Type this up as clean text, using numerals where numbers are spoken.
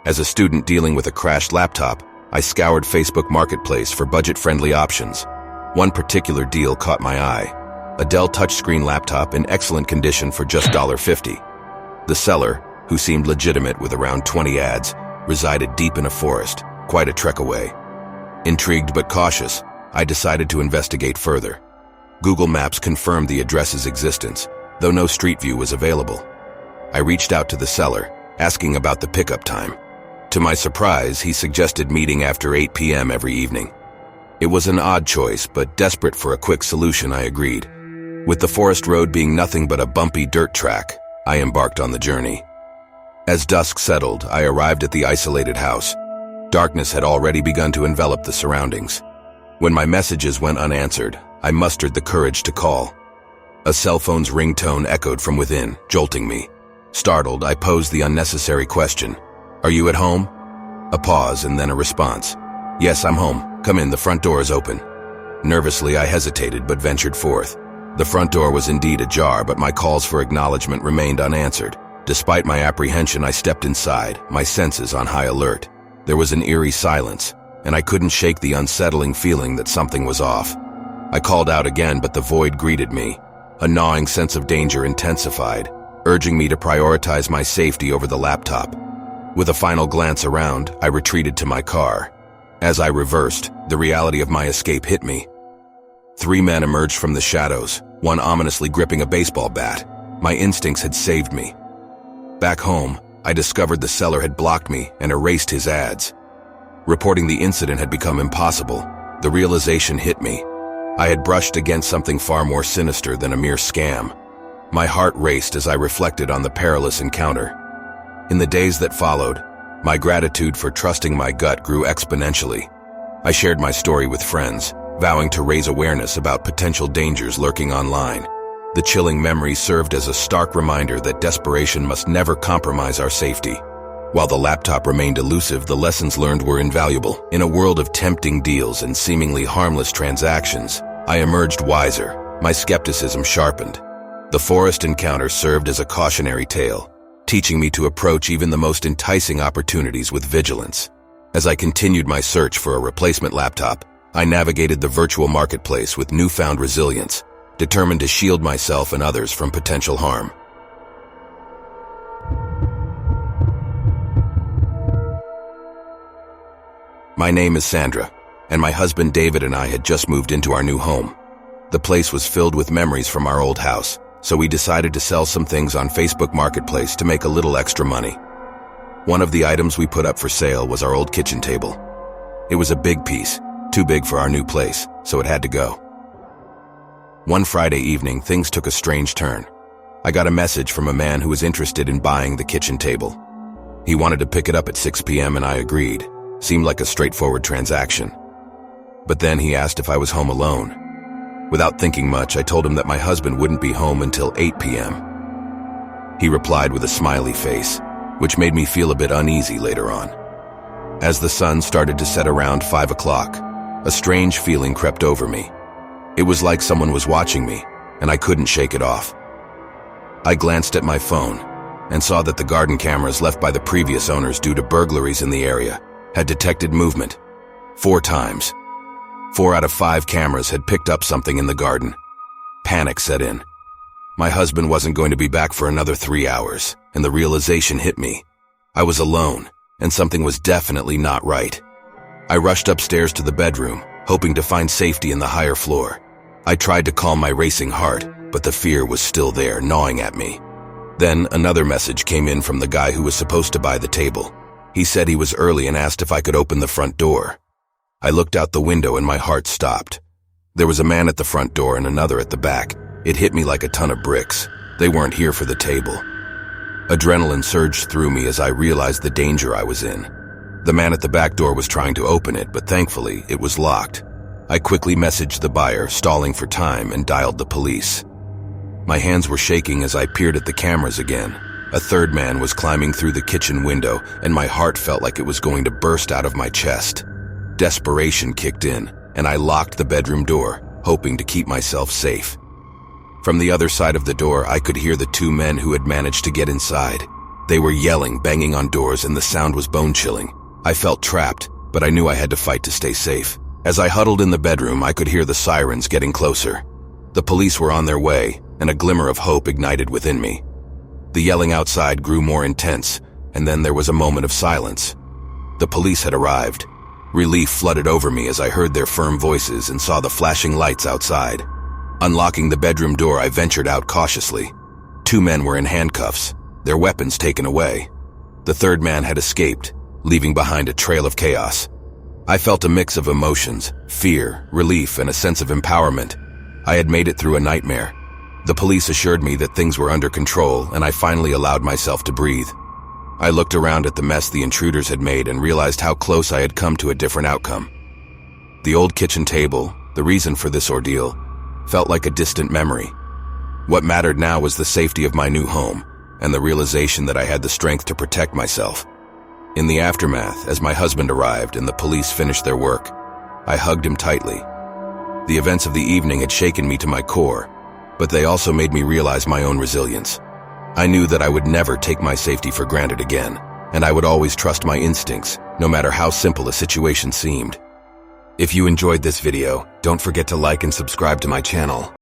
As a student dealing with a crashed laptop, I scoured Facebook Marketplace for budget-friendly options. One particular deal caught my eye: a Dell touchscreen laptop in excellent condition for just $50. The seller, who seemed legitimate with around 20 ads, resided deep in a forest, quite a trek away. Intrigued but cautious, I decided to investigate further. Google Maps confirmed the address's existence, though no street view was available. I reached out to the seller, asking about the pickup time. To my surprise, he suggested meeting after 8 p.m. every evening. It was an odd choice, but desperate for a quick solution, I agreed. With the forest road being nothing but a bumpy dirt track, I embarked on the journey. As dusk settled, I arrived at the isolated house. Darkness had already begun to envelop the surroundings. When my messages went unanswered, I mustered the courage to call. A cell phone's ringtone echoed from within, jolting me. Startled, I posed the unnecessary question: "Are you at home?" A pause and then a response: "Yes, I'm home. Come in, the front door is open." Nervously, I hesitated but ventured forth. The front door was indeed ajar, but my calls for acknowledgement remained unanswered. Despite my apprehension, I stepped inside, my senses on high alert. There was an eerie silence, and I couldn't shake the unsettling feeling that something was off. I called out again, but the void greeted me. A gnawing sense of danger intensified, urging me to prioritize my safety over the laptop. With a final glance around, I retreated to my car. As I reversed, the reality of my escape hit me. 3 men emerged from the shadows, one ominously gripping a baseball bat. My instincts had saved me. Back home, I discovered the seller had blocked me and erased his ads. Reporting the incident had become impossible. The realization hit me. I had brushed against something far more sinister than a mere scam. My heart raced as I reflected on the perilous encounter. In the days that followed, my gratitude for trusting my gut grew exponentially. I shared my story with friends, vowing to raise awareness about potential dangers lurking online. The chilling memory served as a stark reminder that desperation must never compromise our safety. While the laptop remained elusive, the lessons learned were invaluable. In a world of tempting deals and seemingly harmless transactions, I emerged wiser, my skepticism sharpened. The forest encounter served as a cautionary tale, teaching me to approach even the most enticing opportunities with vigilance. As I continued my search for a replacement laptop, I navigated the virtual marketplace with newfound resilience, determined to shield myself and others from potential harm. My name is Sandra, and my husband David and I had just moved into our new home. The place was filled with memories from our old house, so we decided to sell some things on Facebook Marketplace to make a little extra money. One of the items we put up for sale was our old kitchen table. It was a big piece, too big for our new place, so it had to go. One Friday evening, things took a strange turn. I got a message from a man who was interested in buying the kitchen table. He wanted to pick it up at 6 p.m. and I agreed. Seemed like a straightforward transaction. But then he asked if I was home alone. Without thinking much, I told him that my husband wouldn't be home until 8 p.m. He replied with a smiley face, which made me feel a bit uneasy later on. As the sun started to set around 5 o'clock, a strange feeling crept over me. It was like someone was watching me, and I couldn't shake it off. I glanced at my phone and saw that the garden cameras left by the previous owners due to burglaries in the area had detected movement 4 times. 4 out of 5 cameras had picked up something in the garden. Panic set in. My husband wasn't going to be back for another 3 hours, and the realization hit me. I was alone, and something was definitely not right. I rushed upstairs to the bedroom, hoping to find safety in the higher floor. I tried to calm my racing heart, but the fear was still there, gnawing at me. Then another message came in from the guy who was supposed to buy the table. He said he was early and asked if I could open the front door. I looked out the window and my heart stopped. There was a man at the front door and another at the back. It hit me like a ton of bricks. They weren't here for the table. Adrenaline surged through me as I realized the danger I was in. The man at the back door was trying to open it, but thankfully it was locked. I quickly messaged the buyer, stalling for time, and dialed the police. My hands were shaking as I peered at the cameras again. A third man was climbing through the kitchen window, and my heart felt like it was going to burst out of my chest. Desperation kicked in, and I locked the bedroom door, hoping to keep myself safe. From the other side of the door, I could hear the 2 men who had managed to get inside. They were yelling, banging on doors, and the sound was bone-chilling. I felt trapped, but I knew I had to fight to stay safe. As I huddled in the bedroom, I could hear the sirens getting closer. The police were on their way, and a glimmer of hope ignited within me. The yelling outside grew more intense, and then there was a moment of silence. The police had arrived. Relief flooded over me as I heard their firm voices and saw the flashing lights outside. Unlocking the bedroom door, I ventured out cautiously. 2 men were in handcuffs, their weapons taken away. The third man had escaped, leaving behind a trail of chaos. I felt a mix of emotions, fear, relief, and a sense of empowerment. I had made it through a nightmare. The police assured me that things were under control, and I finally allowed myself to breathe. I looked around at the mess the intruders had made and realized how close I had come to a different outcome. The old kitchen table, the reason for this ordeal, felt like a distant memory. What mattered now was the safety of my new home and the realization that I had the strength to protect myself. In the aftermath, as my husband arrived and the police finished their work, I hugged him tightly. The events of the evening had shaken me to my core, but they also made me realize my own resilience. I knew that I would never take my safety for granted again, and I would always trust my instincts, no matter how simple a situation seemed. If you enjoyed this video, don't forget to like and subscribe to my channel.